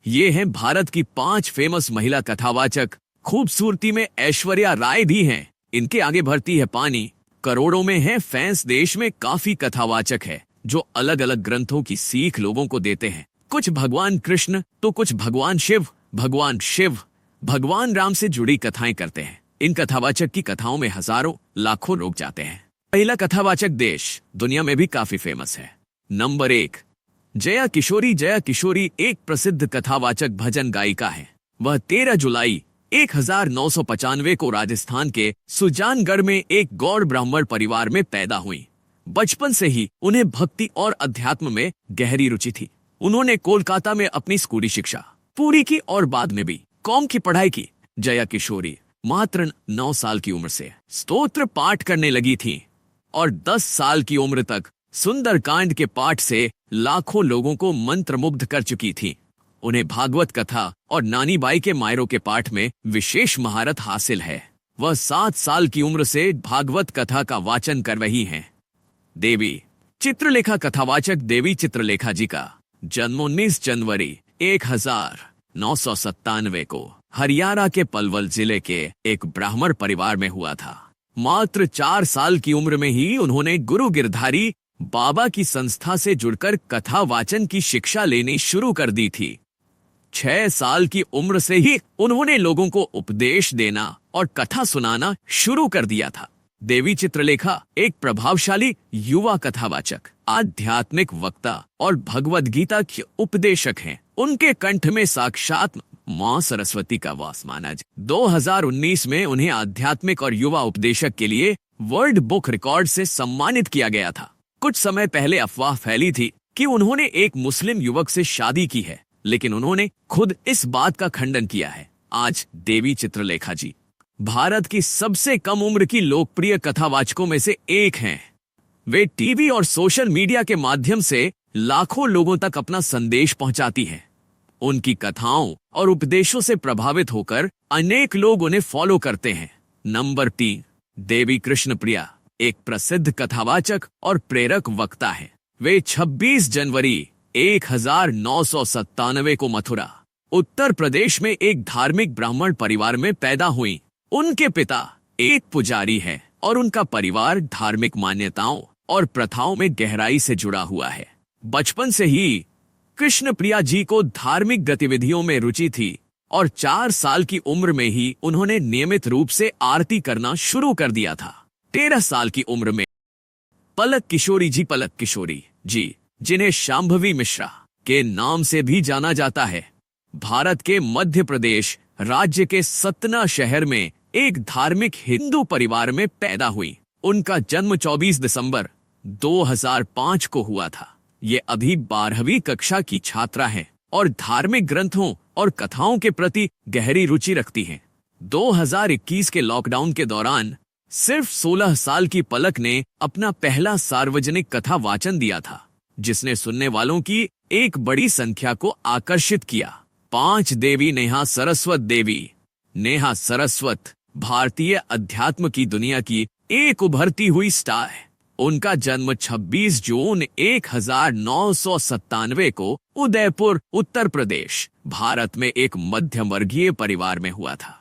ये हैं भारत की 5 फेमस महिला कथावाचक। खूबसूरती में ऐश्वर्या राय भी हैं। इनके आगे भरती है पानी। करोड़ों में है फैंस। देश में काफी कथावाचक है जो अलग अलग ग्रंथों की सीख लोगों को देते हैं। कुछ भगवान कृष्ण तो कुछ भगवान शिव, भगवान राम से जुड़ी कथाएं करते हैं। इन कथावाचक की कथाओं में हजारों लाखों लोग जाते हैं। पहला कथावाचक देश दुनिया में भी काफी फेमस है। नंबर 1, जया किशोरी। जया किशोरी एक प्रसिद्ध कथावाचक भजन गायिका है। वह 13 जुलाई 1995 को राजस्थान के सुजानगढ़ में एक गौड़ ब्राह्मण परिवार में पैदा हुई। बचपन से ही उन्हें भक्ति और अध्यात्म में गहरी रुचि थी। उन्होंने कोलकाता में अपनी स्कूली शिक्षा पूरी की और बाद में भी कॉम की पढ़ाई की। जया किशोरी मात्र 9 साल की उम्र से स्तोत्र पाठ करने लगी थी और 10 साल की उम्र तक सुंदरकांड के पाठ से लाखों लोगों को मंत्रमुग्ध कर चुकी थी। उन्हें भागवत कथा और नानी बाई के मायरों के पाठ में विशेष महारत हासिल है। वह 7 साल की उम्र से भागवत कथा का वाचन कर रही हैं। देवी चित्रलेखा कथावाचक देवी चित्रलेखा जी का जन्म 19 जनवरी 1997 को हरियाणा के पलवल जिले के एक ब्राह्मण परिवार में हुआ था। मात्र 4 साल की उम्र में ही उन्होंने गुरु गिरधारी बाबा की संस्था से जुड़कर कथा वाचन की शिक्षा लेनी शुरू कर दी थी। 6 साल की उम्र से ही उन्होंने लोगों को उपदेश देना और कथा सुनाना शुरू कर दिया था। देवी चित्रलेखा एक प्रभावशाली युवा कथावाचक, आध्यात्मिक वक्ता और भगवद गीता के उपदेशक हैं। उनके कंठ में साक्षात मां सरस्वती का वास माना जाए। 2019 में उन्हें आध्यात्मिक और युवा उपदेशक के लिए वर्ल्ड बुक रिकॉर्ड से सम्मानित किया गया था। कुछ समय पहले अफवाह फैली थी कि उन्होंने एक मुस्लिम युवक से शादी की है, लेकिन उन्होंने खुद इस बात का खंडन किया है। आज देवी चित्रलेखा जी भारत की सबसे कम उम्र की लोकप्रिय कथावाचकों में से एक हैं। वे टीवी और सोशल मीडिया के माध्यम से लाखों लोगों तक अपना संदेश पहुंचाती हैं। उनकी कथाओं और उपदेशों से प्रभावित होकर अनेक लोग उन्हें फॉलो करते हैं। नंबर 3, देवी कृष्णप्रिया एक प्रसिद्ध कथावाचक और प्रेरक वक्ता है। वे 26 जनवरी 1997 को मथुरा, उत्तर प्रदेश में एक धार्मिक ब्राह्मण परिवार में पैदा हुई। उनके पिता एक पुजारी हैं और उनका परिवार धार्मिक मान्यताओं और प्रथाओं में गहराई से जुड़ा हुआ है। बचपन से ही कृष्णप्रिया जी को धार्मिक गतिविधियों में रुचि थी और 4 साल की उम्र में ही उन्होंने नियमित रूप से आरती करना शुरू कर दिया था। 13 साल की उम्र में पलक किशोरी जी, जिन्हें शांभवी मिश्रा के नाम से भी जाना जाता है, भारत के मध्य प्रदेश राज्य के सतना शहर में एक धार्मिक हिंदू परिवार में पैदा हुई। उनका जन्म 24 दिसंबर 2005 को हुआ था। ये अभी 12वीं कक्षा की छात्रा हैं और धार्मिक ग्रंथों और कथाओं के प्रति गहरी रुचि रखती हैं। 2021 के लॉकडाउन के दौरान सिर्फ 16 साल की पलक ने अपना पहला सार्वजनिक कथा वाचन दिया था, जिसने सुनने वालों की एक बड़ी संख्या को आकर्षित किया। 5 देवी नेहा सरस्वत भारतीय अध्यात्म की दुनिया की एक उभरती हुई स्टार है। उनका जन्म 26 जून 1997 को उदयपुर, उत्तर प्रदेश, भारत में एक मध्यम वर्गीय परिवार में हुआ था।